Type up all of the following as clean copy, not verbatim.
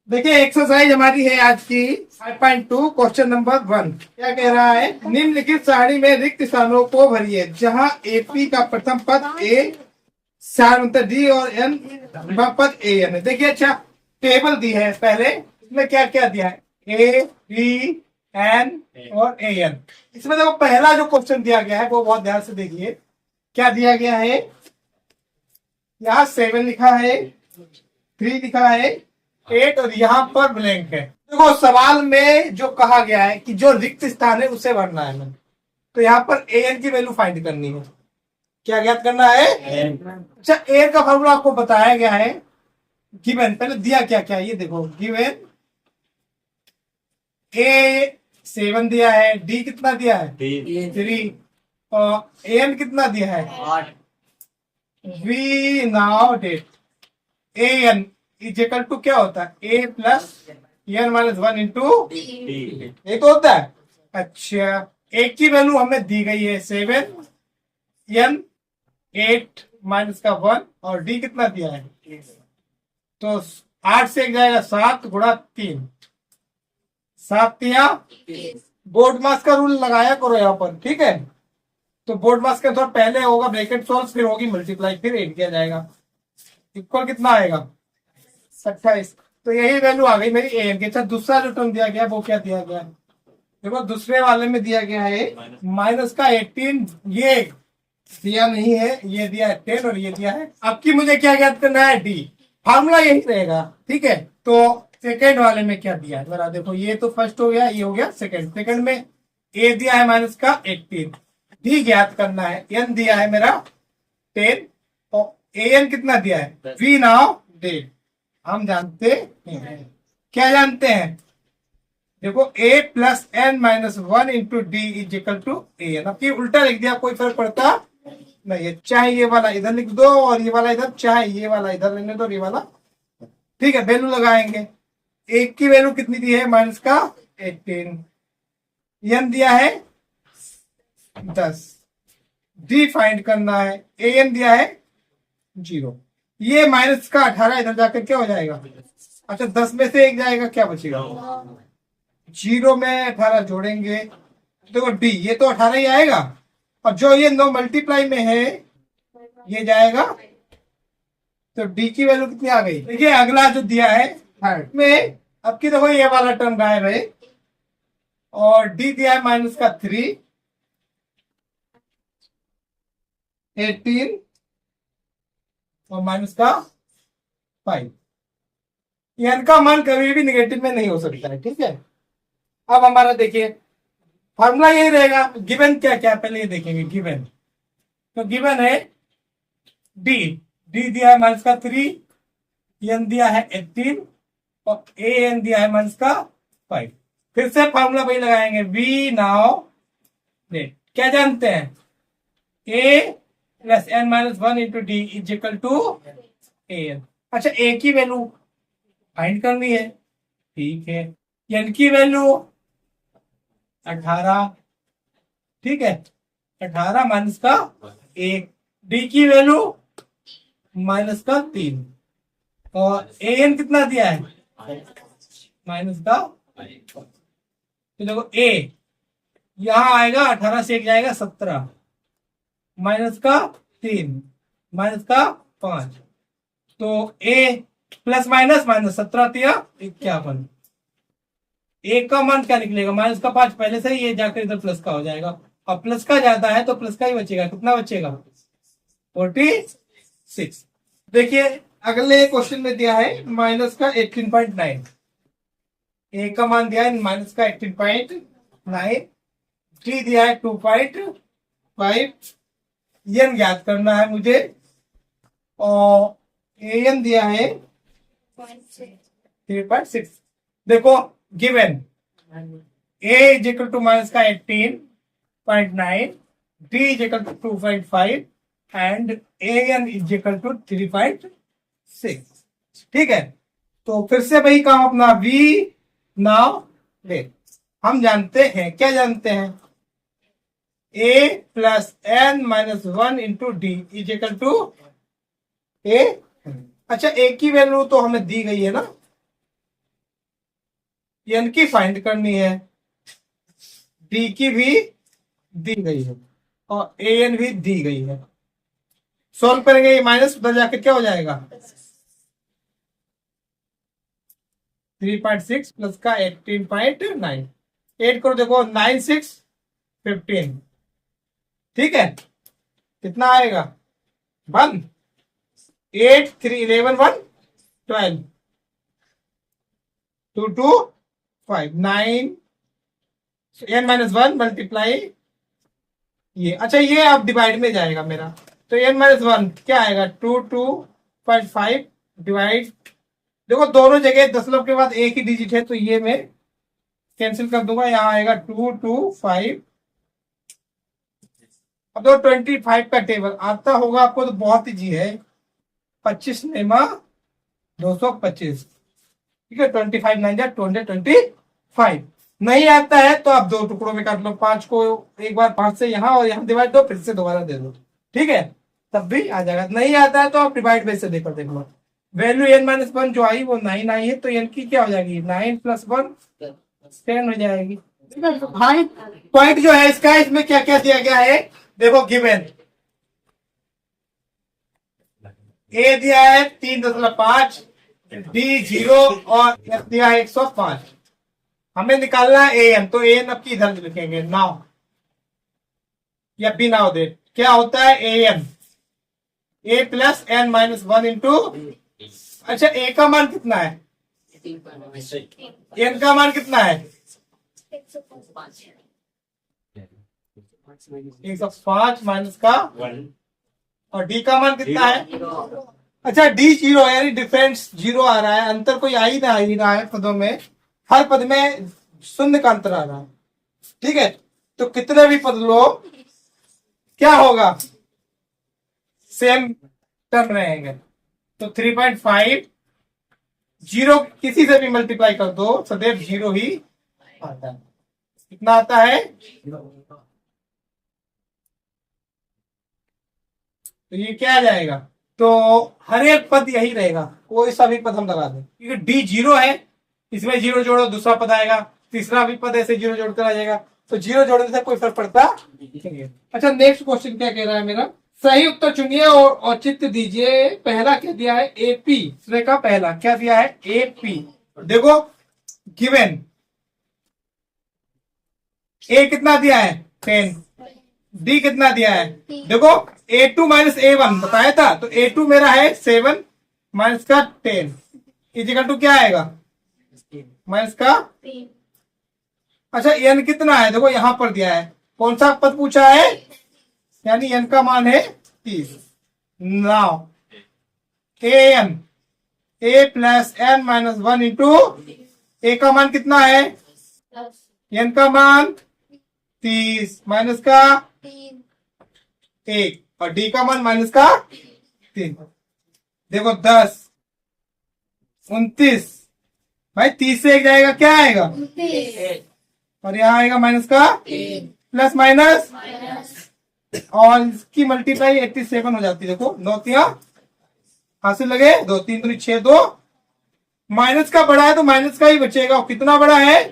देखिए एक्सरसाइज हमारी है आज की 5.2 क्वेश्चन नंबर 1। क्या कह रहा है, निम्नलिखित सारणी में रिक्त स्थानों को भरिए जहां एपी का प्रथम पद ए, सारणी डी और एन पद ए एन है। देखिए अच्छा, टेबल दी है पहले, इसमें क्या क्या दिया है, ए बी एन और ए एन। इसमें देखो पहला जो क्वेश्चन दिया गया है वो बहुत ध्यान से देखिए। क्या दिया गया है, यहाँ 7 लिखा है, 3 लिखा है, 8 और यहाँ पर ब्लैंक है। देखो सवाल में जो कहा गया है कि जो रिक्त स्थान है उसे भरना है हमें, तो यहाँ पर ए एन की वैल्यू फाइंड करनी है। क्या ज्ञात करना है? अच्छा, ए का फॉर्मूला आपको बताया गया है गिवन। पहले दिया क्या क्या ये देखो, गिवन ए 7 दिया है, डी कितना दिया है 3 और ए एन कितना दिया है 8। We now that a n is equal to क्या होता है, ए प्लस एन माइनस 1 इंटू ये तो होता है। अच्छा, एक की वैल्यू हमें दी गई है 7, एन 8 माइनस का 1 और डी कितना दिया है, तो 8 से एक जाएगा 7 गुणा 3, 7 तिया बोर्ड मास का रूल लगाया करो यहाँ पर, ठीक है। तो बोर्ड मास के थोड़ा पहले होगा ब्रैकेट सोल्व, फिर होगी मल्टीप्लाई, फिर ऐड किया जाएगा, इक्वल कितना आएगा 27। तो यही वैल्यू आ गई मेरी ए एन की। अच्छा, दूसरा जो टर्म दिया गया वो क्या दिया गया, देखो दूसरे वाले में दिया गया है माइनस का 18, ये दिया नहीं है, ये दिया है 10 और ये दिया है। अब की मुझे क्या ज्ञात करना है, डी। फार्मूला यही रहेगा, ठीक है। तो सेकेंड वाले में क्या दिया है जरा देखो, ये तो फर्स्ट हो गया, ये हो गया सेकेंड में ए दिया है माइनस का 18, डी ज्ञात करना है, एन दिया है मेरा 10 और ए एन कितना दिया है, वी नाउ डेट। हम जानते हैं, क्या जानते हैं, देखो a plus N minus 1 into D is equal to A n. अब उल्टा लिख दिया, कोई फर्क पड़ता नहीं है, चाहे ये वाला इधर लिख दो और ये वाला इधर, चाहे ये वाला इधर लेने दो और ये वाला, ठीक है। वैल्यू लगाएंगे, एक की वैल्यू कितनी दी है माइनस का 18, एन दिया है 10, डी फाइंड करना है, ए एन दिया है 0। ये माइनस का 18 इधर जाकर क्या हो जाएगा, अच्छा 10 में से एक जाएगा, क्या बचेगा 0 में 18 जोड़ेंगे, देखो डी ये तो 18 ही आएगा, और जो ये 9 मल्टीप्लाई में है ये जाएगा, तो डी की वैल्यू कितनी आ गई। देखिए अगला जो दिया है थर्ड में, अब की देखो ये वाला टर्म गायब है और डी दिया है माइनस का 3, 18 और माइनस का 5। एन का मान कभी भी नेगेटिव में नहीं हो सकता है, ठीक है। अब हमारा देखिए फॉर्मूला यही रहेगा, गिवन क्या क्या पहले ये देखेंगे। गिवन तो गिवन है डी, डी दिया है माइनस का 3, एन दिया है 18 और ए एन दिया है माइनस का 5। फिर से फॉर्मूला वही लगाएंगे, वी नाउ डेट। क्या जानते हैं, A plus N minus 1 into D is equal to A N. अच्छा, ए की वैल्यू फाइंड करनी है, ठीक है। एन की वैल्यू 18, ठीक है, 18 माइनस का 1, डी की वैल्यू माइनस का 3 और ए एन कितना दिया है माइनस का। तो देखो ए यहां आएगा, 18 से एक जाएगा 17, माइनस का 3 माइनस का 5, तो ए प्लस माइनस माइनस 17 तिया 51, एक का मान क्या निकलेगा माइनस का 5, पहले से ही ये जाकर इधर प्लस का हो जाएगा, और प्लस का ज्यादा है तो प्लस का ही बचेगा, कितना बचेगा 46। देखिए अगले क्वेश्चन में दिया है माइनस का 18.9, ए का मान दिया है माइनस का 18.9, डी दिया है 2.5, एन ज्ञात करना है मुझे, और ए एन दिया है 3.6। देखो given a is equal to minus का 18.9, d is equal to 2.5 and a n is equal to 3.6, ठीक है। तो फिर से वही काम अपना, वी नाउ डेट। हम जानते हैं, क्या जानते हैं, A plus N minus 1 into D is equal to A. अच्छा, ए की वैल्यू तो हमें दी गई है ना, एन की फाइंड करनी है, डी की भी दी गई है और ए एन भी दी गई है। सॉल्व करेंगे, ये माइनस उधर जाकर क्या हो जाएगा 3.6 प्लस का 18.9, 8 करो देखो 9 6 15, ठीक है। कितना आएगा 1 8 3 11 1 12 2 2 5 9 n माइनस 1 मल्टीप्लाई ये, अच्छा ये अब डिवाइड में जाएगा मेरा, तो n माइनस 1 क्या आएगा 2 2.5 डिवाइड, देखो दोनों जगह दशमलव के बाद एक ही डिजिट है तो ये मैं कैंसिल कर दूंगा, यहाँ आएगा 2 2 5। अब तो 25 का टेबल आता होगा आपको तो बहुत इजी है, 25 नेमा 225, ठीक है 25 9 जा 225। नहीं आता है तो आप दो टुकड़ों में काट लो, 5 को एक बार 5 से यहाँ और यहाँ डिवाइड दो, फिर से दोबारा दे दो, ठीक है तब भी आ जाएगा। नहीं आता है तो आप डिवाइड में से देकर देख लो। वैल्यू n माइनस 1 जो आई वो 9 आई है, तो n की क्या हो जाएगी 9 प्लस 1 10 हो जाएगी। भाई पॉइंट जो है इसका, इसमें क्या क्या दिया गया है देखो, गिवन ए दिया है 3.5, डी 0 और एफ दिया है 105। हमें निकालना है ए एन, तो ए एन अब की इधर लिखेंगे नाउ या बी नाउ दे, क्या होता है A N A plus N minus 1 into, अच्छा ए का मान कितना है, एन का मान कितना है 105 माइनस का 1, और डी का मान कितना है, अच्छा डी 0 यानी डिफरेंस 0 आ रहा है, अंतर कोई आ ही रहा है पदों में, हर पद में शून्य का अंतर आ रहा है, ठीक है। तो कितने भी पद लो क्या होगा सेम टर्म रहेंगे, तो 3.5 0 किसी से भी मल्टीप्लाई कर दो सदैव 0 ही आता है। कितना आता है, तो ये क्या आ जाएगा, तो हर एक पद यही रहेगा, कोई सा भी पद हम लगा दें, क्योंकि डी 0 है, इसमें 0 जोड़ो दूसरा पद आएगा, तीसरा भी पद ऐसे 0 जोड़कर आ जाएगा, तो 0 जोड़ने से कोई फर्क पड़ता नहीं है। अच्छा नेक्स्ट क्वेश्चन क्या कह रहा है मेरा, सही उत्तर चुनिए और औचित्य दीजिए। पहला क्या दिया है एपी, दूसरे का पहला क्या दिया है एपी। देखो गिवन ए कितना दिया है 10, डी कितना दिया है, देखो A2 माइनस A1 बताया था, तो A2 मेरा है 7 माइनस का 10 इजिकल टू क्या आएगा माइनस का, अच्छा n कितना है देखो यहां पर दिया है, कौन सा पद पूछा है, यानी n का मान है 30। Now an a plus N minus 1 into A का मान कितना है, n का मान 30 माइनस का 1 और डी का मान माइनस का 3, देखो 10 29, भाई 30 से 1 जाएगा क्या आएगा और यहाँ आएगा माइनस का प्लस माइनस, और इसकी मल्टीप्लाई 87 हो जाती है, देखो 9 तिया हासिल लगे 2 3 दूनी 6 2, माइनस का बड़ा है तो माइनस का ही बचेगा, और कितना बड़ा है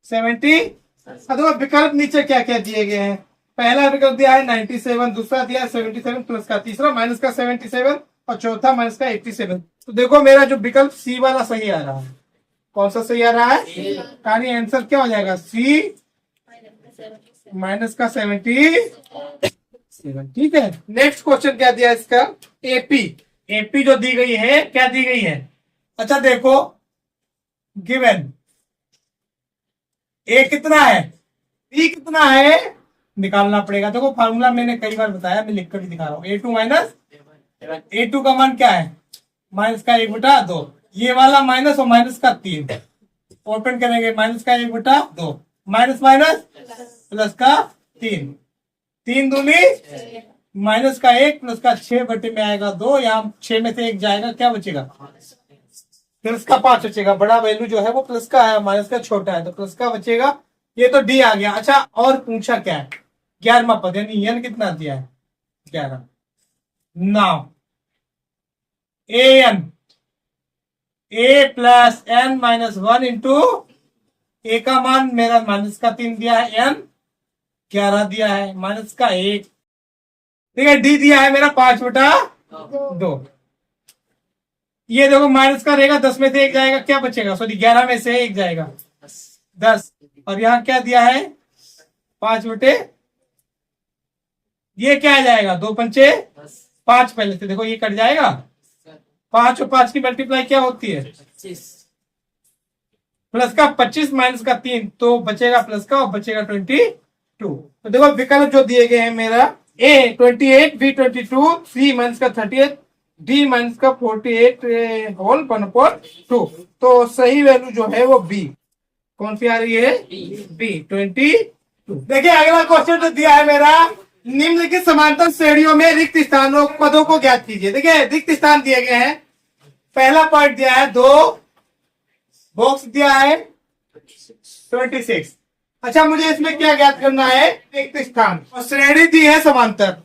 70। देखो विकल्प नीचे क्या क्या दिए गए हैं, पहला विकल्प दिया है 97, दूसरा दिया है 77 प्लस का, तीसरा माइनस का 77 और चौथा माइनस का 87। तो देखो मेरा जो विकल्प सी वाला सही आ रहा है, कौन सा सही आ रहा है, यानी आंसर क्या हो जाएगा सी माइनस का 77, ठीक है। नेक्स्ट क्वेश्चन क्या दिया इसका एपी, एपी जो दी गई है क्या दी गई है, अच्छा देखो गिवन ए कितना है बी कितना है निकालना पड़ेगा, देखो फार्मूला मैंने कई बार बताया, मैं लिखकर भी दिखा रहा हूँ, A2 माइनस A2 का मान क्या है माइनस का 1/2, ये वाला माइनस और माइनस का 3, ओपन करेंगे माइनस का 1/2 माइनस माइनस प्लस का 3, 3 दूनी माइनस का 1 प्लस का 6 बटे में आएगा 2, यहाँ 6 में से 1 जाएगा क्या बचेगा प्लस का 5 बचेगा, बड़ा वैल्यू जो है वो प्लस का है, माइनस का छोटा है तो प्लस का बचेगा, ये तो डी आ गया। अच्छा और पूछा क्या है 11वां पद, यानी एन कितना दिया है 11। Now A N A plus N minus 1 into A का मान मेरा -3 दिया है, एन 11 दिया है, -1। ठीक है, डी दिया है मेरा 5/2। ये देखो माइनस का रहेगा, 10 में से 1 जाएगा, क्या बचेगा? सॉरी 11 में से 1 जाएगा, 10। और यहाँ क्या दिया है? 5/, ये क्या आ जाएगा? 2×5 5। पहले से देखो ये कट जाएगा, 5 और 5 की मल्टीप्लाई क्या होती है? प्लस का 25 माइनस का 3, तो बचेगा प्लस का और बचेगा 22। तो देखो विकल्प जो दिए गए हैं मेरा, ए 28, बी 22, सी माइनस का 38, डी माइनस का 48 होल 1/2। तो सही वैल्यू जो है वो बी। कौन सी आ रही है? बी 22। देखिए अगला क्वेश्चन जो दिया है मेरा, निम्नलिखित समांतर श्रेणियों में रिक्त स्थानों पदों को ज्ञात कीजिए। देखिए रिक्त स्थान दिए गए हैं। पहला पॉइंट दिया है 2, बॉक्स दिया है 26। अच्छा मुझे इसमें क्या ज्ञात करना है? रिक्त स्थान। और श्रेणी दी है समांतर।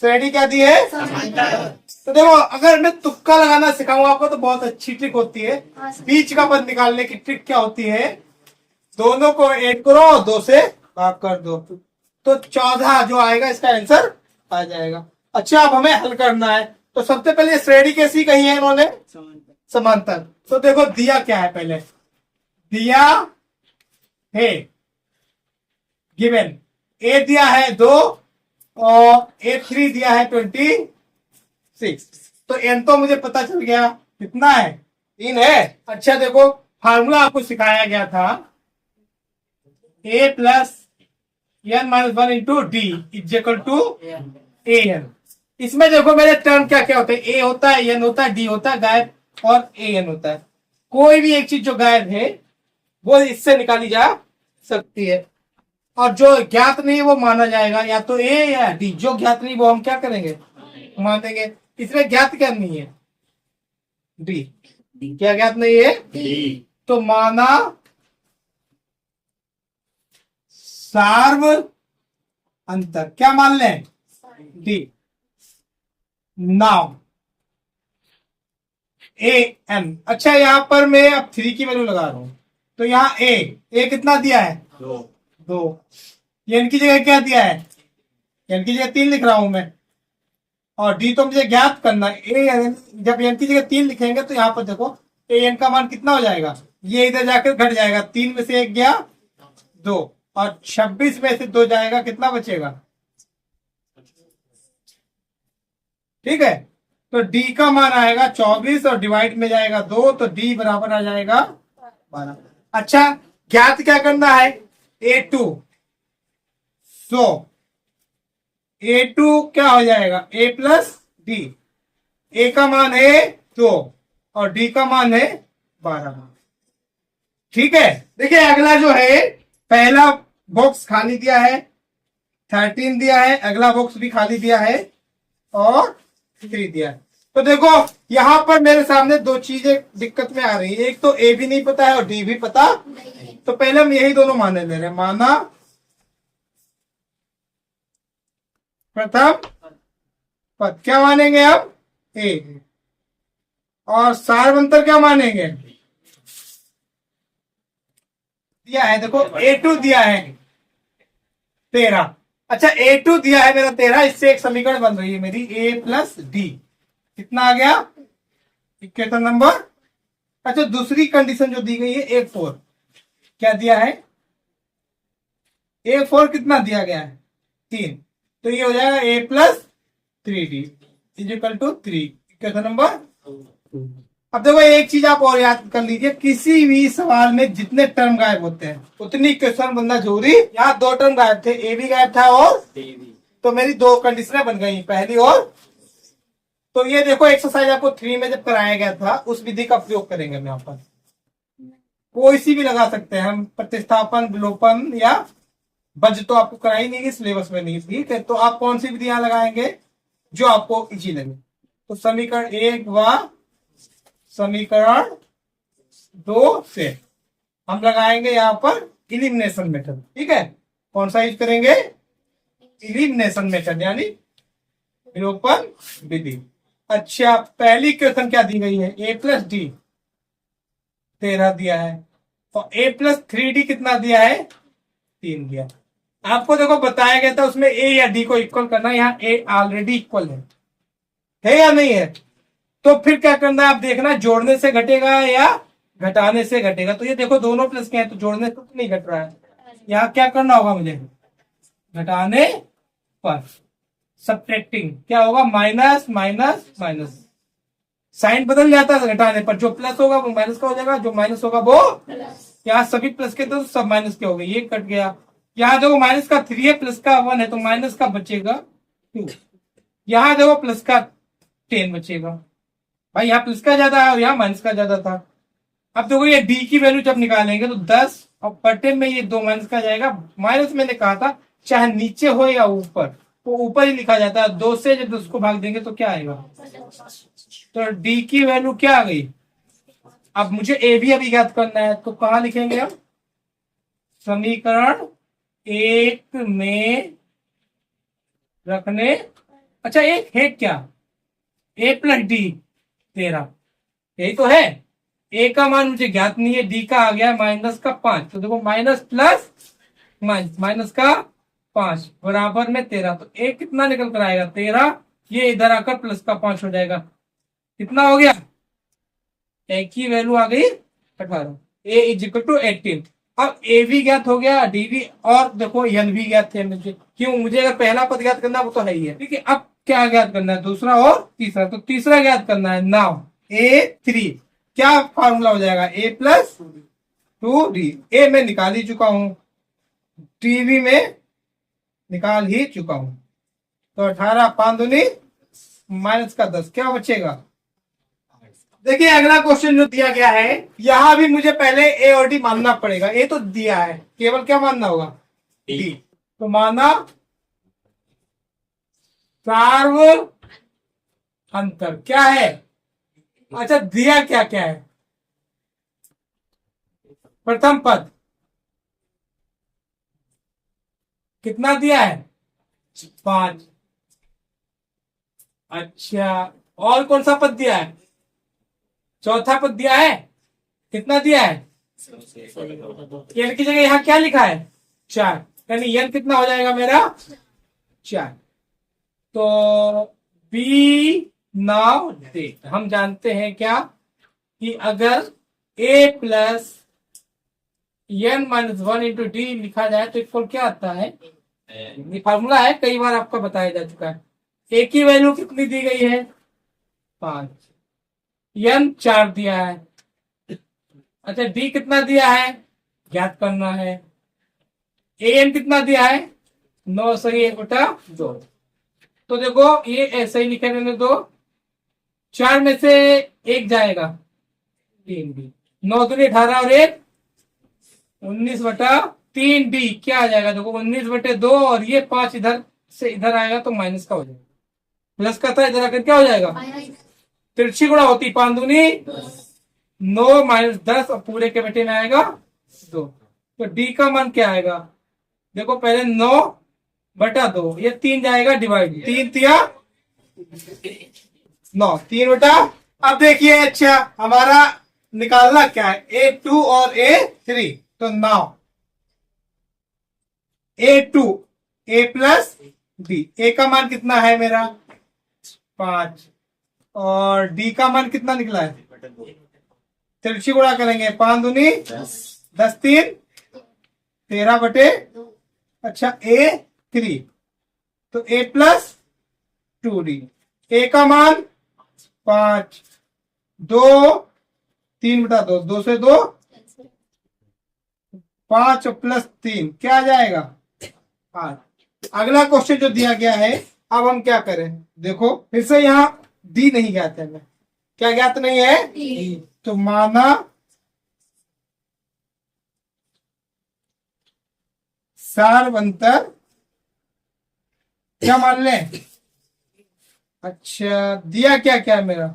श्रेणी क्या दी है? समांतर। तो देखो अगर मैं तुक्का लगाना सिखाऊंगा आपको तो बहुत अच्छी ट्रिक होती है। बीच का पद निकालने की ट्रिक क्या होती है? दोनों को ऐड करो, 2 से भाग कर दो, तो 14 जो आएगा इसका आंसर आ जाएगा। अच्छा अब हमें हल करना है। तो सबसे पहले श्रेणी कैसी कही है इन्होंने? समांतर। तो देखो दिया क्या है, पहले दिया है गिवन, ए दिया है 2 और A3 दिया है 26। तो एन तो मुझे पता चल गया, कितना है? 3 है। अच्छा देखो फार्मूला आपको सिखाया गया था, A + n-1 into d equal to AN। इसमें देखो मेरे टर्म क्या क्या होते हैं? ए होता है, एन होता है, डी होता है गायब, और AN होता है। कोई भी एक चीज जो गायब है वो इससे निकाली जा सकती है, और जो ज्ञात नहीं वो माना जाएगा, या तो ए या डी। जो ज्ञात नहीं वो हम क्या करेंगे? मानेंगे। इसमें ज्ञात क्या नहीं है? डी। क्या ज्ञात नहीं है? डी। तो माना सार्व अंतर, क्या मान लें? डी। Now AN। अच्छा यहां पर मैं अब 3 की वैल्यू लगा रहा हूं, तो यहाँ ए कितना दिया है? 2। एन की जगह क्या दिया है? एन की जगह 3 लिख रहा हूं मैं, और डी तो मुझे ज्ञात करना है। जब एन की जगह 3 लिखेंगे तो यहाँ पर देखो एन का मान कितना हो जाएगा? ये इधर जाकर घट जाएगा, 3 में से 1 गया 2, और 26 में से 2 जाएगा, कितना बचेगा? ठीक है, तो डी का मान आएगा 24 और डिवाइड में जाएगा 2, तो डी बराबर आ जाएगा 12। अच्छा ज्ञात क्या करना है? A2। सो A2 क्या हो जाएगा? A + D। A का मान है 2 और D का मान है 12। ठीक है, देखिए अगला जो है, पहला बॉक्स खाली दिया है, 13 दिया है, अगला बॉक्स भी खाली दिया है, और 3 दिया है। तो देखो यहां पर मेरे सामने 2 चीजें दिक्कत में आ रही है। एक तो ए भी नहीं पता है और डी भी पता नहीं। तो पहले हम यही दोनों माने ले रहे हैं। माना प्रथम पद, क्या मानेंगे हम? ए। और सार्वंतर क्या मानेंगे? दिया है देखो A2 दिया है 13। अच्छा A2 दिया है मेरा 13, इससे एक समीकरण बन रही है मेरी A + D। कितना आ गया? Equation number. अच्छा दूसरी कंडीशन जो दी गई है A4, क्या दिया है? A4 कितना दिया गया है? 3। तो ये हो जाएगा A + 3D = 3, इक्वेशन नंबर। अब देखो एक चीज आप और याद कर लीजिए, किसी भी सवाल में जितने टर्म गायब होते हैं उतनी क्वेश्चन बनना जरूरी। यहाँ 2 टर्म गायब थे, ए भी गायब था और तो मेरी 2 कंडीशनें बन गई, पहली और। तो ये देखो एक्सरसाइज आपको 3 में जब कराया गया था उस विधि का प्रयोग करेंगे हम यहाँ पर। कोई सी भी लगा सकते हैं हम, प्रतिस्थापन, विलोपन या वज्र तो आपको कराई नहीं, सिलेबस में नहीं। ठीक है, तो आप कौन सी विधि यहाँ लगाएंगे जो आपको इजी लगे? तो समीकरण 1 व समीकरण 2 से हम लगाएंगे यहाँ पर इलिमिनेशन मेथड। ठीक है, कौन सा यूज करेंगे? इलिमिनेशन मेथड, यानी विलोपन विधि। अच्छा पहली क्वेश्चन क्या दी गई है? A + D 13 दिया है, और a प्लस 3d कितना दिया है, 3 दिया। आपको देखो बताया गया था उसमें a या d को इक्वल करना, यहाँ a ऑलरेडी इक्वल है या नहीं है। तो फिर क्या करना है, आप देखना जोड़ने से घटेगा या घटाने से घटेगा। तो ये देखो दोनों प्लस के हैं तो जोड़ने से तो नहीं घट रहा है, यहाँ क्या करना होगा मुझे, घटाने पर सब्ट्रैक्टिंग क्या होगा, माइनस माइनस माइनस, साइन बदल जाता है घटाने पर, जो प्लस होगा वो माइनस का हो जाएगा, जो माइनस होगा वो यहाँ सभी प्लस के तो सब माइनस के हो गए, ये कट गया। यहाँ देखो माइनस का 3 है प्लस का 1 है तो माइनस का बचेगा 2, यहाँ देखो प्लस का 10 बचेगा। भाई यहाँ प्लस का ज्यादा है और यहाँ माइनस का ज्यादा था। अब देखो ये डी की वैल्यू जब निकालेंगे तो 10 और बटे में ये 2 माइनस का जाएगा। माइनस मैंने कहा था चाहे नीचे हो या ऊपर, तो ऊपर ही लिखा जाता है, 2 से जब उसको भाग देंगे तो क्या आएगा, तो डी की वैल्यू क्या आ गई। अब मुझे ए भी अभी ज्ञात करना है तो कहाँ लिखेंगे हम, समीकरण 1 में रखने, अच्छा एक है क्या, ए प्लस डी 13, यही तो है। ए का मान मुझे ज्ञात नहीं है, डी का आ गया माइनस का 5, तो देखो माइनस प्लस माइनस, माइनस का 5 बराबर में 13, तो ए कितना निकल कर आएगा 13, ये इधर आकर प्लस का 5 हो जाएगा, कितना हो गया, ए की वैल्यू आ गई 18, ए इज इक्वल टू 18। अब ए भी ज्ञात हो गया, डी भी, और देखो एन भी ज्ञात है मुझे, क्यों, मुझे अगर पहला पद ज्ञात करना वो तो है ही है, ठीक है। अब क्या ज्ञात करना है, दूसरा और तीसरा, तो तीसरा ज्ञात करना है। नाउ a3 क्या फार्मूला हो जाएगा, a प्लस 2d, ए में निकाल ही चुका हूं, टी भी में निकाल ही चुका हूं, तो 18 5 दूनी माइनस का 10, क्या बचेगा। देखिए अगला क्वेश्चन जो दिया गया है, यहां भी मुझे पहले ए और डी मानना पड़ेगा, ए तो दिया है, केवल क्या मानना होगा, डी, तो माना सार्व अंतर क्या है, अच्छा दिया क्या क्या है, प्रथम पद कितना दिया है 5, अच्छा और कौन सा पद दिया है, चौथा पद दिया है, कितना दिया है, एन की जगह यहां क्या लिखा है 4, यानी एन कितना हो जाएगा मेरा 4। तो बी नाउ डेट, हम जानते हैं क्या कि अगर a plus N minus 1 into d लिखा जाए तो इक्वल क्या आता है, ये फार्मूला है, कई बार आपको बताया जा चुका है। a की वैल्यू कितनी दी गई है 5, एन 4 दिया है, अच्छा डी कितना दिया है ज्ञात करना है, एन कितना दिया है 9 सही 1 बटा 2, तो देखो ये ऐसे ही लिखे रहने दो, 4 में से 1 जाएगा 3 डी, 9 दूनी 18 और 1 19 बटा 3 डी क्या आ जाएगा, देखो 19 बटे 2 और ये 5 इधर से इधर आएगा तो माइनस का हो जाएगा, प्लस का था इधर आकर क्या हो जाएगा, तिरछी गुणा होती 5 दूनी 9 माइनस 10 और पूरे के बेटे में आएगा 2, तो डी का मान क्या आएगा, देखो पहले 9 बटा 2, ये 3 जाएगा डिवाइड, 3 तिया 9, 3 बटा। अब देखिए अच्छा हमारा निकालना क्या है, A2 और A3, तो now A2 A plus D, A का मान कितना है मेरा 5 और डी का मान कितना निकला है, तिरछी गुणा करेंगे 5 दूनी 10 3 13 बटे, अच्छा A3 तो A प्लस 2D, ए का मान 5 2 3 बटा 2, 2 से 2 5 प्लस 3 क्या आ जाएगा 8। अगला क्वेश्चन जो दिया गया है, अब हम क्या करें, देखो फिर से यहाँ डी नहीं ज्ञात है, क्या ज्ञात नहीं है, तो माना सार्वंतर क्या मान लें, अच्छा दिया क्या क्या है मेरा,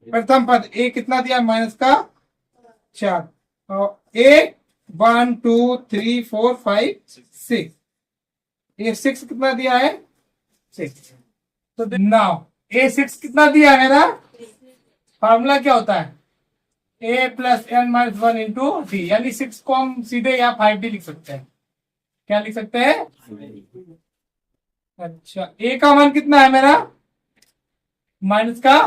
प्रथम पद ए कितना दिया माइनस का 4 और ए 1 2 3 4 5 6, ए 6 कितना दिया है 6, तो नाउ ए 6 कितना दिया है मेरा फार्मूला क्या होता है, ए plus N minus one into D, यानी 6 को हम सीधे या 5d लिख सकते हैं। क्या लिख सकते हैं? अच्छा, ए का मान कितना है मेरा, माइनस का,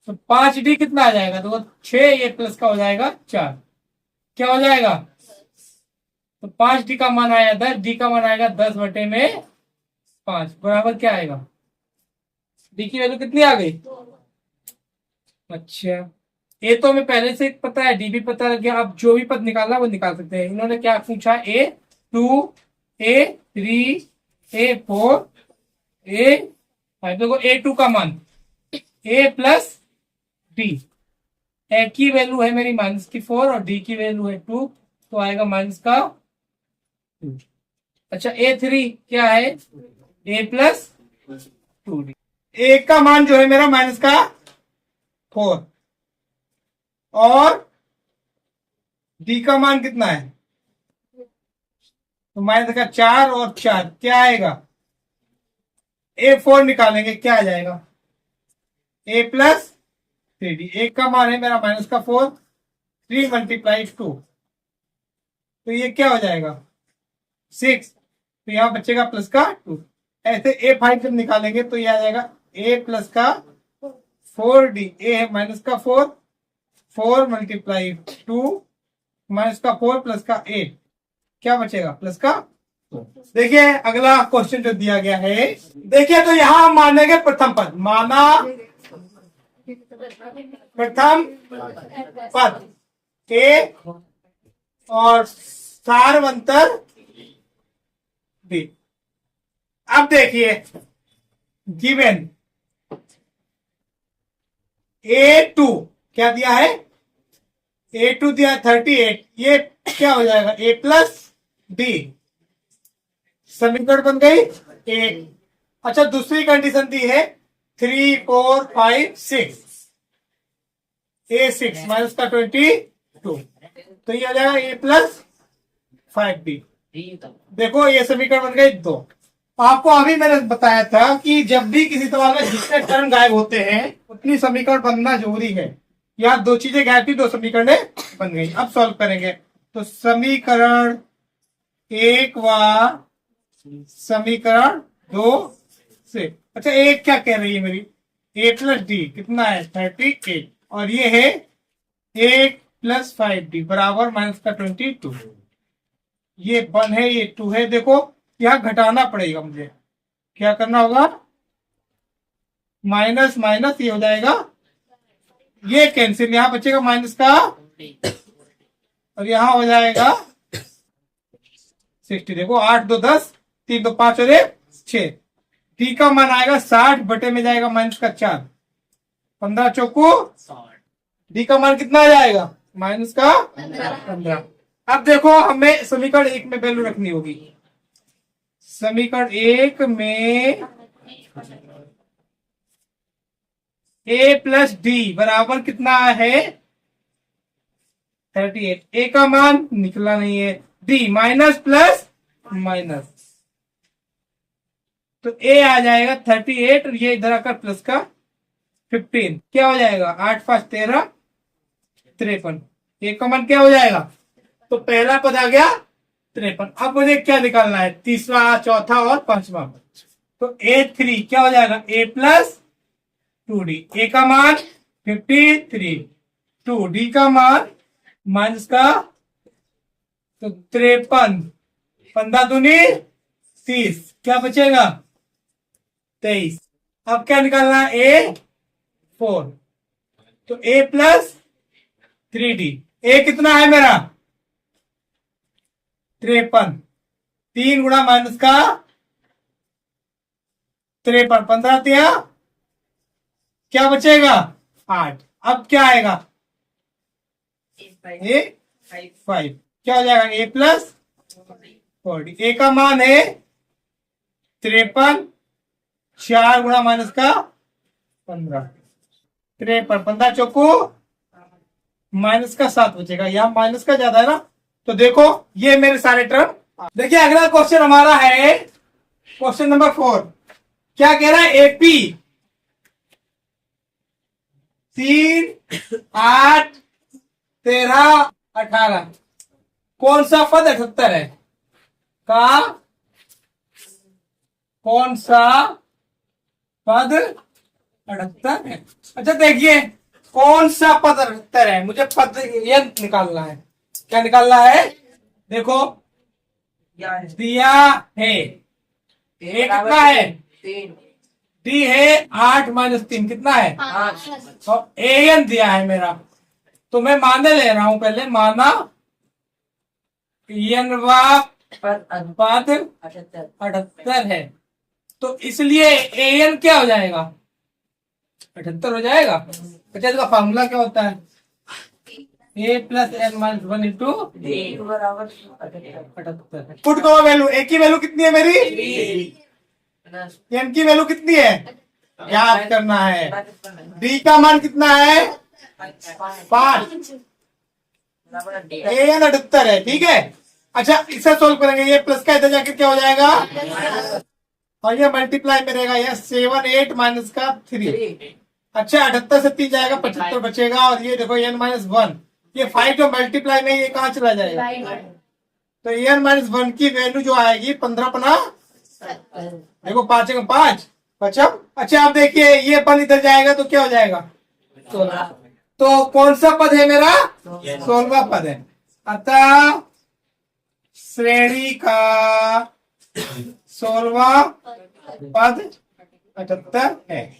तो 5d कितना आ जाएगा, तो 6, ये प्लस का हो जाएगा 4, क्या हो जाएगा, तो 5d का मान आया 10, d का मान आएगा 10 बटे में 5, बराबर क्या आएगा, d की वैल्यू कितनी आ गई। अच्छा, ए तो हमें पहले से पता है, डी भी पता लग गया, अब जो भी पद निकालना वो निकाल सकते हैं। इन्होंने क्या पूछा, A2, A3, A4, A5, देखो A2 का मान A प्लस डी, ए की वैल्यू है मेरी -4 और डी की वैल्यू है 2, तो आएगा -2। अच्छा, A3 क्या है, A प्लस 2d, ए का मान जो है मेरा -4 और डी का मान कितना है, तो -4 और 4 क्या आएगा, A4 निकालेंगे, क्या आ जाएगा, A प्लस 3d, एक का मान है मेरा -4, 3 × 2, तो ये क्या हो जाएगा 6, तो यहां बचेगा प्लस का 2। ऐसे A5 जब निकालेंगे तो ये आ जाएगा A प्लस का 4d, ए है -4, 4 × 2, -4 प्लस का 8, क्या बचेगा प्लस का। देखिए अगला क्वेश्चन जो दिया गया है, देखिए तो यहां हम मानेंगे प्रथम पद, माना प्रथम पद ए और सारवंतर बी। अब देखिए गिवन A2 क्या दिया है, A2 दिया 38, ये क्या हो जाएगा A प्लस डी, समीकरण बन गई एक। अच्छा, दूसरी कंडीशन दी है 3, 4, 5, 6, A6 माइनस का 22, तो ये आ जाएगा A प्लस 5d। देखो ये समीकरण बन गए 2। आपको अभी मैंने बताया था कि जब भी किसी सवाल में जितने टर्म गायब होते हैं उतनी समीकरण बनना जरूरी है। यहाँ 2 चीजें गायब थी, 2 समीकरण बन गई। अब सॉल्व करेंगे तो समीकरण 1 व समीकरण 2 से। अच्छा, एक क्या कह रही है मेरी, A प्लस डी कितना है 38, और ये है 8 प्लस 5d बराबर -22। ये 1 है, ये 2 है। देखो यहाँ घटाना पड़ेगा मुझे, क्या करना होगा, माइनस माइनस ये हो जाएगा, ये कैंसिल, यहाँ बचेगा माइनस का, और यहाँ हो जाएगा 60। देखो 8 2 10, 3 2 5 और 1 6, डी का मान आएगा 60 बटे में जाएगा -4, 15 चौको 60, डी का मान कितना आ जाएगा -15। अब देखो हमें समीकरण 1 में वैल्यू रखनी होगी। समीकरण 1 में A प्लस डी बराबर कितना है 38, A का मान निकला नहीं है, D माइनस प्लस माइनस, तो A आ जाएगा 38 और ये इधर आकर प्लस का 15, क्या हो जाएगा 8 5 13 53, A का मान क्या हो जाएगा, तो पहला पद आ गया 53। अब मुझे क्या निकालना है, तीसरा, चौथा और पांचवा। तो A3 क्या हो जाएगा A प्लस 2d, A का मान 53, 2d का मान माइनस का, तो 53, 15 दूनी 30, क्या बचेगा 23। अब क्या निकालना है A4, तो A प्लस 3d, A कितना है मेरा 53, 3 गुणा माइनस का 53, 15 दिया, क्या बचेगा 8। अब क्या आएगा A5, क्या हो जाएगा A प्लस 40, A का मान है 53, 4 गुणा माइनस का 15, 53, 15 चौको माइनस का 7 बचेगा, यहाँ माइनस का ज्यादा है ना, तो देखो ये मेरे सारे टर्म। देखिए अगला क्वेश्चन हमारा है क्वेश्चन नंबर 4। क्या कह रहा है, एपी 3, 8, 13, 18। कौन सा पद 78 है? का कौन सा पद 78 है? अच्छा देखिए, कौन सा पद 78 है, मुझे पद ये निकालना है। क्या निकालना है? देखो दिया है ए कितना है? 3 डी है 8 - 3 कितना है? 5 और ए एन दिया है मेरा, तो मैं माने ले रहा हूं। पहले माना एनवा पद 78 है, तो इसलिए ए एन क्या हो जाएगा? 78 हो जाएगा। अच्छा, इसका फॉर्मूला क्या होता है? ए plus N minus 1 into 78। Put करो वैल्यू। ए की वैल्यू कितनी है मेरी? एन की वैल्यू कितनी है? याद करना है। डी का मान कितना है? 5। ए एन 78 है, ठीक है। अच्छा, इसे सोल्व करेंगे। ये प्लस का इधर जाके क्या हो जाएगा? और ये मल्टीप्लाई में रहेगा। ये 7, 8 माइनस का 3। अच्छा, 78 से 3 जाएगा, 75 बचेगा। और ये देखो n-1, ये 5 जो मल्टीप्लाई में, ये कहाँ चला जाएगा? तो n-1 की वैल्यू जो आएगी 15 देखो 5 का 5 पचम। अच्छा, आप देखिए ये पद इधर जाएगा तो क्या हो जाएगा? 16। तो कौन सा पद है मेरा? 16वां पद है। अतः श्रेणी का 16वां पद 78 है।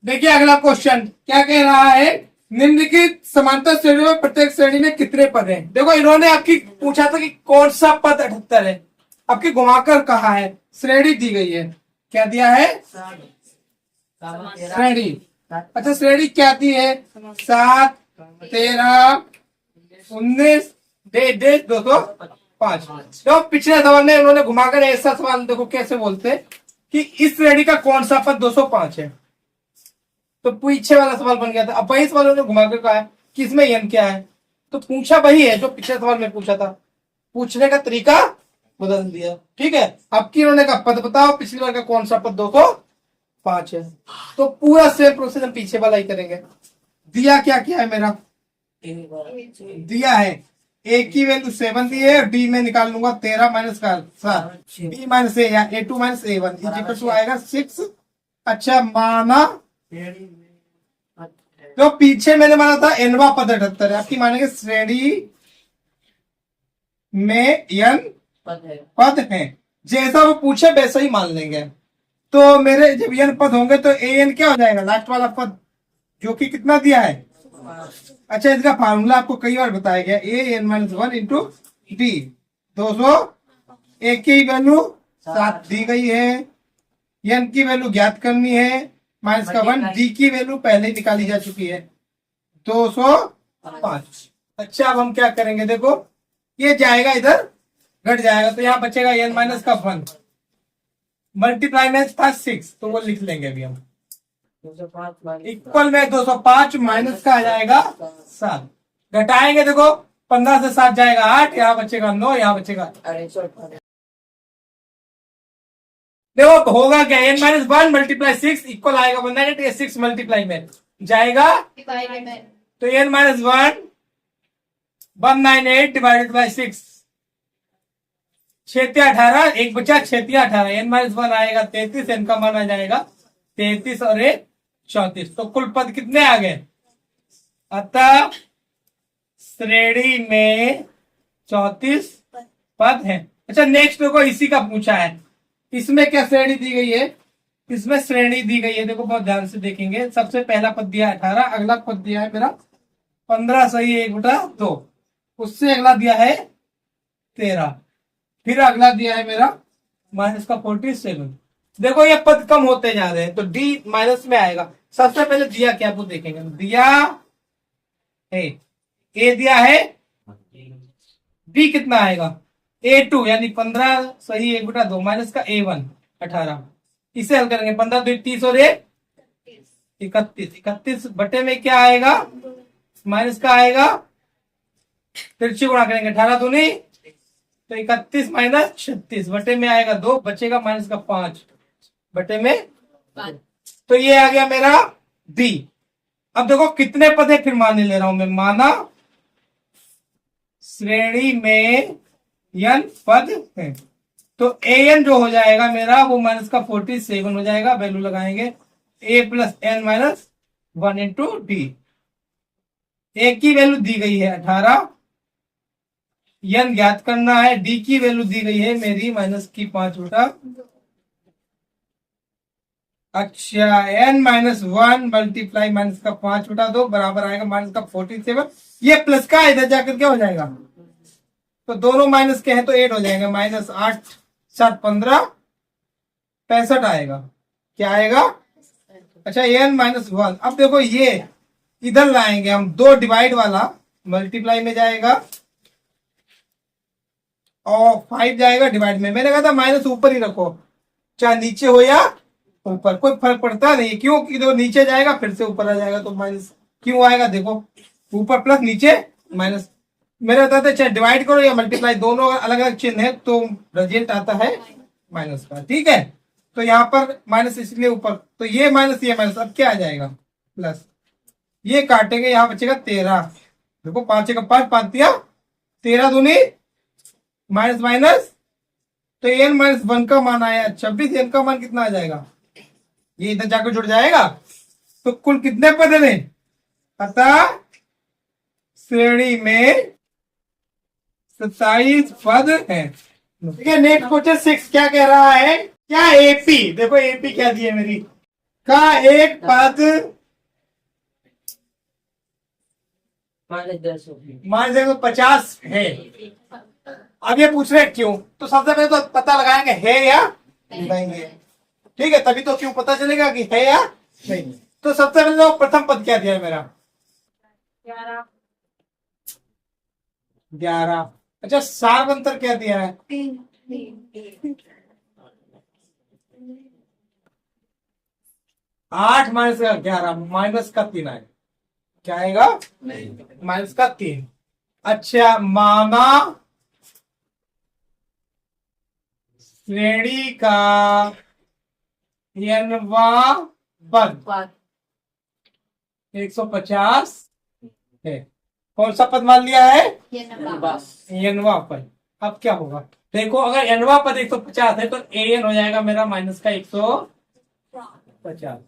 देखिए अगला क्वेश्चन क्या कह रहा है? निम्नलिखित समांतर श्रेणियों में प्रत्येक श्रेणी में कितने पद हैं? देखो, इन्होंने आपकी पूछा था कि कौन सा पद 78 है, आपकी घुमाकर कहा है। श्रेणी दी गई है, क्या दिया है? श्रेणी। अच्छा, श्रेणी क्या दी है? 7, 13, 19, 205। तो पिछले सवाल में उन्होंने घुमाकर ऐसा सवाल देखो कैसे बोलते कि इस श्रेणी का कौन सा पद 205 है, तो पीछे वाला सवाल बन गया था। अब वही सवाल उन्होंने घुमाकर कहा है कि इसमें एन क्या है, तो पूछा वही है जो पिछले सवाल में पूछा था, पूछने का तरीका बदल दिया। ठीक है, अब की उन्होंने कहा पद बताओ, पिछली बार का कौन सा पद 205 है, तो पूरा सेम प्रोसेस हम पीछे वाला ही करेंगे। दिया क्या क्या है मेरा? दिया है ए की वैल्यू 7 दी है, डी में निकाल लूंगा 13 माइनस का 7, बी माइनस ए या A2 minus A1 equal to आएगा 6। अच्छा, माना तो पीछे मैंने माना था एनवा पद 78 है, आपकी मानेंगे श्रेणी में एन पद है, जैसा वो पूछे वैसा ही मान लेंगे। तो मेरे जब एन पद होंगे तो ए एन क्या हो जाएगा? लास्ट वाला पद जो कि कितना दिया है? अच्छा, इसका फार्मूला आपको कई बार बताया गया, an-1 इंटू डी। 200 ए की वैल्यू 7 दी गई है, एन की वैल्यू ज्ञात करनी है, माइनस का 1, डी की वैल्यू पहले ही निकाली जा चुकी है 205। अच्छा, अब हम क्या करेंगे? देखो ये जाएगा इधर, घट जाएगा, तो यहाँ बचेगा एन माइनस का 1, मल्टीप्लाई में था 6, तो वो लिख लेंगे अभी हम। इक्वल में 205 माइनस का आ जाएगा 7, घटाएंगे देखो 15 से 7 जाएगा 8, यहाँ बचेगा 9, यहाँ बचेगा। देखो होगा क्या? n-1 मल्टीप्लाई 6 इक्वल आएगा 198, 6 मल्टीप्लाई में जाएगा तो n-1 198 डिवाइडेड बाई 6, 6 18, एक बचा 6 18, n-1 आएगा 33, n का मान आ जाएगा 33 और 1 34, तो कुल पद कितने आ गए? अतः श्रेणी में 34 पद हैं। अच्छा, नेक्स्ट देखो इसी का पूछा है, इसमें क्या श्रेणी दी गई है? इसमें श्रेणी दी गई है, देखो बहुत ध्यान से देखेंगे। सबसे पहला पद दिया है 18, अगला पद दिया है मेरा 15 सही 1/2, उससे अगला दिया है 13, फिर अगला दिया है मेरा माइनस का 47। देखो ये पद कम होते जा रहे हैं, तो डी माइनस में आएगा। सबसे पहले दिया क्या वो देखेंगे। दिया है ए दिया है, बी कितना आएगा? A2 यानी 15 सही 1/2 माइनस का A1 18, इसे हल करेंगे 15 2 30 और 1 31, 31 बटे में क्या आएगा? माइनस का आएगा, तिरछी गुणा करेंगे 18 दूनी तो 31 माइनस 36 बटे में आएगा 2, बचेगा माइनस का 5 बटे में 5। तो ये आ गया मेरा डी। अब देखो कितने पद है, फिर मान ले रहा हूं मैं, माना श्रेणी में n पद है, तो an जो हो जाएगा मेरा वो माइनस का 47 हो जाएगा। वैल्यू लगाएंगे a plus N minus 1 into D. A की वैल्यू दी गई है 18, n ज्ञात करना है, डी की वैल्यू दी गई है मेरी माइनस की 5/। अच्छा, n माइनस 1 मल्टीप्लाई माइनस का 5/2 बराबर आएगा माइनस का 47। ये प्लस का इधर जाकर क्या हो जाएगा, तो दोनों माइनस के हैं तो 8 हो जाएगा, माइनस 8 7 15 65 आएगा। क्या आएगा? अच्छा, n माइनस 1। अब देखो ये इधर लाएंगे हम, 2 डिवाइड वाला मल्टीप्लाई में जाएगा और 5 जाएगा डिवाइड में। मैंने कहा था माइनस ऊपर ही रखो, चाहे नीचे हो या ऊपर, कोई फर्क पड़ता नहीं। क्यों? कि देखो नीचे जाएगा फिर से ऊपर आ जाएगा, तो माइनस क्यों आएगा, देखो ऊपर प्लस नीचे माइनस। मेरे बताते चाहे डिवाइड करो या मल्टीप्लाई, दोनों अलग अलग चिन्ह है तो रिजल्ट आता है माइनस का। ठीक है, तो यहाँ पर माइनस इसलिए ऊपर, तो ये माइनस, अब क्या आ जाएगा प्लस, ये काटेंगे, यहाँ बचेगा 13। देखो 5 का 5, 5 दिया 13 दूनी माइनस माइनस, तो n माइनस 1 का मान आया 26। n का मान कितना आ जाएगा, ये इधर जाकर जुड़ जाएगा। तो कुल कितने पद है, अतः श्रेणी में 27 पद है। ठीक है, नेक्स्ट क्वेश्चन 6 क्या कह रहा है, क्या एपी, देखो एपी क्या दी है मेरी, का एक पद माइनस 50 है। अब ये पूछ रहे क्यों, तो सबसे पहले तो पता लगाएंगे है या नहीं है। ठीक है, तभी तो क्यों पता चलेगा कि है या नहीं। तो सबसे पहले तो प्रथम पद क्या दिया है मेरा, 11। अच्छा, सार्वंतर क्या दिया है, 8 माइनस का 11 माइनस का 3 आएगा। क्या आएगा, माइनस का 3। अच्छा, माना श्रेणी का n वां पद 150 है। कौन सा पद मान लिया है, n वां पद। अब क्या होगा, देखो अगर n वां पद 150 है तो an हो जाएगा मेरा माइनस का 150। अच्छा,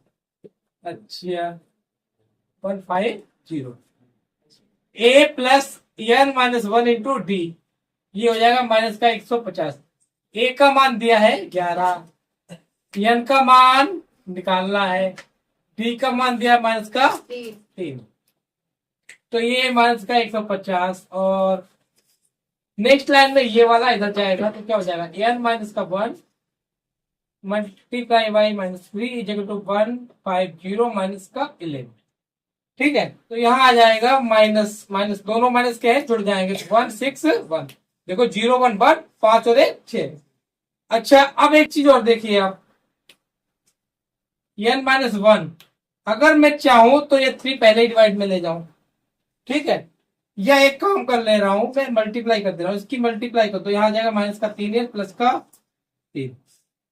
150 a plus n minus 1 into D, ये हो जाएगा माइनस का 150। a का मान दिया है 11, n का मान निकालना है, d का मान दिया माइनस का 3, तो ये माइनस का 150। और नेक्स्ट लाइन में ये वाला इधर जाएगा तो क्या हो जाएगा, n माइनस का 1 multiply by minus 3 equal to 150 minus का 11। ठीक है, तो यहाँ आ जाएगा माइनस माइनस, दोनों माइनस के हैं जुड़ जाएंगे, 161। देखो 0 1 1 5 और 1 6। अच्छा, अब एक चीज और देखिए आप, n माइनस 1 अगर मैं चाहूं तो ये 3 पहले ही डिवाइड में ले जाऊं। ठीक है, या एक काम कर ले रहा हूं मैं, मल्टीप्लाई कर दे रहा हूं, इसकी मल्टीप्लाई कर दो, यहां आ जाएगा माइनस का 3n प्लस का 3।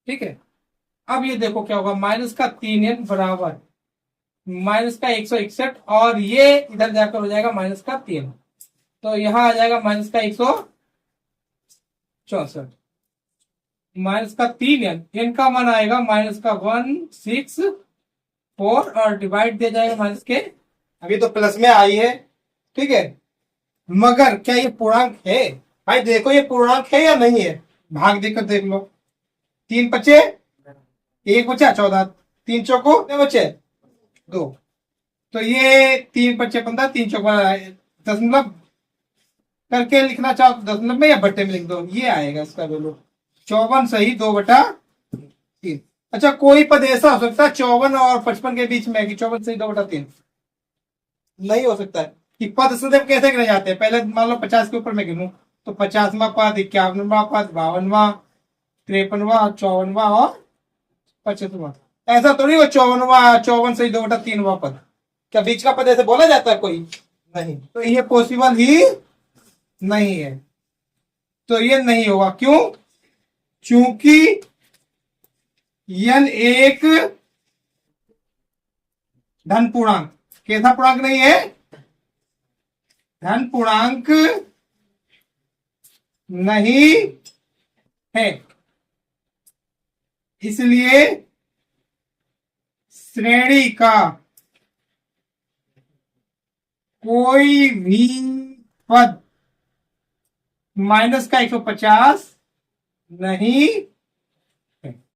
ठीक है, अब ये देखो क्या होगा, माइनस का 3n बराबर माइनस का 161, और ये इधर जाकर हो जाएगा माइनस का 3, तो यहां आ जाएगा माइनस का 164 माइनस का 3n, n का मान आएगा माइनस का 164 और डिवाइड दिया जाएगा माइनस के, अभी तो प्लस में आई है। ठीक है, मगर क्या ये पूर्णांक है, भाई देखो ये पूर्णांक है या नहीं है, भाग देकर देख लो। 3 बचे 1 बचा 14, 3 चौको बचे 2, तो ये 3 बचे 15, 3 चौको दशमलव करके लिखना चाहो तो दशमलव में या बट्टे में लिख दो, ये आएगा इसका वैल्यू 54 सही 2/3। अच्छा, कोई पद ऐसा हो सकता है 54 और 55 के बीच में कि 54 सही 2/3, नहीं हो सकता है कि पद सदैव कैसे गिने जाते हैं। पहले मान लो 50 के ऊपर मैं गिनूं तो 50वां पद, 51वां पद, 52वां, 53वां, 54वां और 75वां, ऐसा तो नहीं वो 54 सही 2/3वां पद, क्या बीच का पद ऐसे बोला जाता है कोई, नहीं, तो ये पॉसिबल ही नहीं है। तो ये नहीं होगा, क्यों, चूंकि n एक धन पूर्णांक, कैसा पूर्णांक नहीं है? धन पूर्णांक नहीं है। इसलिए श्रेणी का कोई भी पद माइनस का 150 नहीं